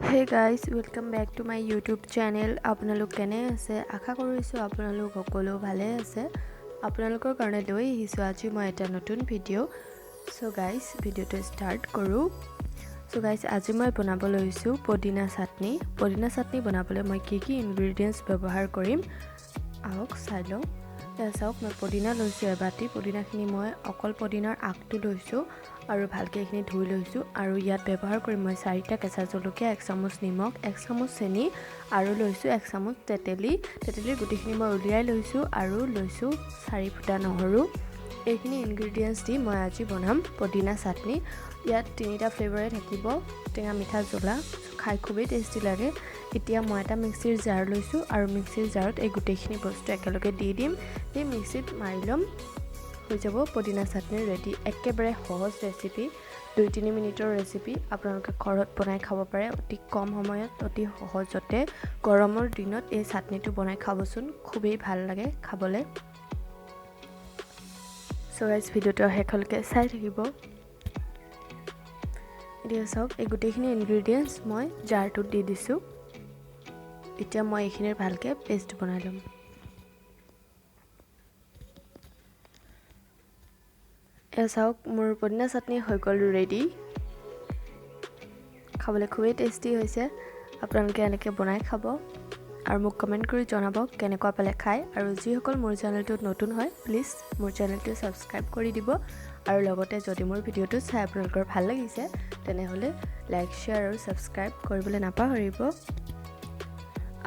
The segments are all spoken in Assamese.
Hey guys, welcome back to my YouTube channel. আপোনালোক কেনে আছে আশা কৰিছো আপোনালোক সকলো ভালে আছে আপোনালোকৰ কাৰণে লৈ আহিছো আজি মই এটা নতুন ভিডিও সো গাইস ভিডিওটো স্টাৰ্ট কৰো সো গাইস আজি মই বনাব লৈছো পদিনা চাটনি বনাবলৈ মই কি ইনগ্ৰেডিয়েন্টস ব্যৱহাৰ কৰিম আহক চাই লওঁ এসাওক মই পদিনা লৈছো এবাটি পদিনাখিনি মই অকল পদিনাৰ আগটো লৈছো আৰু ভালকে এখিনি ধুই লৈছো আৰু ইয়াত ব্যৱহাৰ কৰিম মই 4টা কেঁচা জলকীয়া 1 চামুচ নিমখ 1 চামুচ চেনি আৰু লৈছো 1 চামুচ তেতেলিৰ গুটিখিনি মই উলিয়াই লৈছো আৰু লৈছো 4 ফুটা নহৰু এইখিনি ইনগ্ৰেডিয়েন্টস দি মই আজি বনাম পদিনা চাটনি ইয়াত 3টা ফ্লেভাৰে থাকিব টেঙা মিঠা জ্বলা খাই খুবেই টেস্টি লাগে এতিয়া মই এটা মিক্সিৰ জাৰ লৈছো আৰু মিক্সিৰ জাৰত এই গুটেখিনি বস্তু একেলগে দি দিম এই মিক্সিত মাৰি লম হৈ যাব পদিনা চাটনি ৰেডি একেবাৰে সহজ ৰেচিপি 2-3 মিনিটৰ ৰেচিপি আপোনালোকে ঘৰত বনাই খাব পাৰে অতি কম সময়ত অতি সহজতে গৰমৰ দিনত এই চাটনিটো বনাই খাবচোন খুবেই ভাল লাগে খাবলে সো গাইস ভিডিওটো হেকলকে চাই থাকিব এতিয়া সব এই গুটেখিনি ইনগ্ৰেডিয়েন্টস মই জাৰটোত দি দিছো এতিয়া মই এইখিনিৰ ভালকে পেষ্ট বনাই লম এসাওক মোৰ পদিনা চাটনি হৈ গল ৰেডি খাবলৈ খুবেই টেস্টি হৈছে আপোনালোকে এনেকৈ বনাই খাব আৰু মোক কমেন্ট কৰি জনাব কেনেকুৱা পালে খাই আৰু যিসকল মোৰ চেনেলটোত নতুন হয় প্লিজ মোৰ চেনেলটো সাবস্ক্ৰাইব কৰি দিব আৰু লগতে যদি মোৰ ভিডিওটো চাই আপোনালোকৰ ভাল লাগিছে তেনেহলে লাইক শেয়াৰ আৰু সাবস্ক্ৰাইব কৰিবলৈ নাপাহৰিব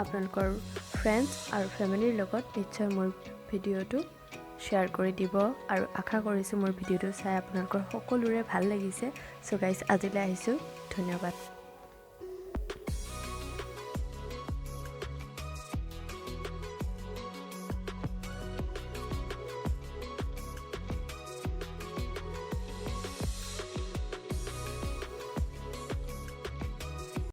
আপোনালোকৰ ফ্ৰেন্ডছ আৰু ফ্যামিলিৰ লগত নিশ্চয় মোৰ ভিডিওটো শেয়াৰ কৰি দিব আৰু আশা কৰিছো মোৰ ভিডিওটো চাই আপোনালোকৰ সকলোৰে ভাল লাগিছে সো গাইস আজিলৈ আহিছো ধন্যবাদ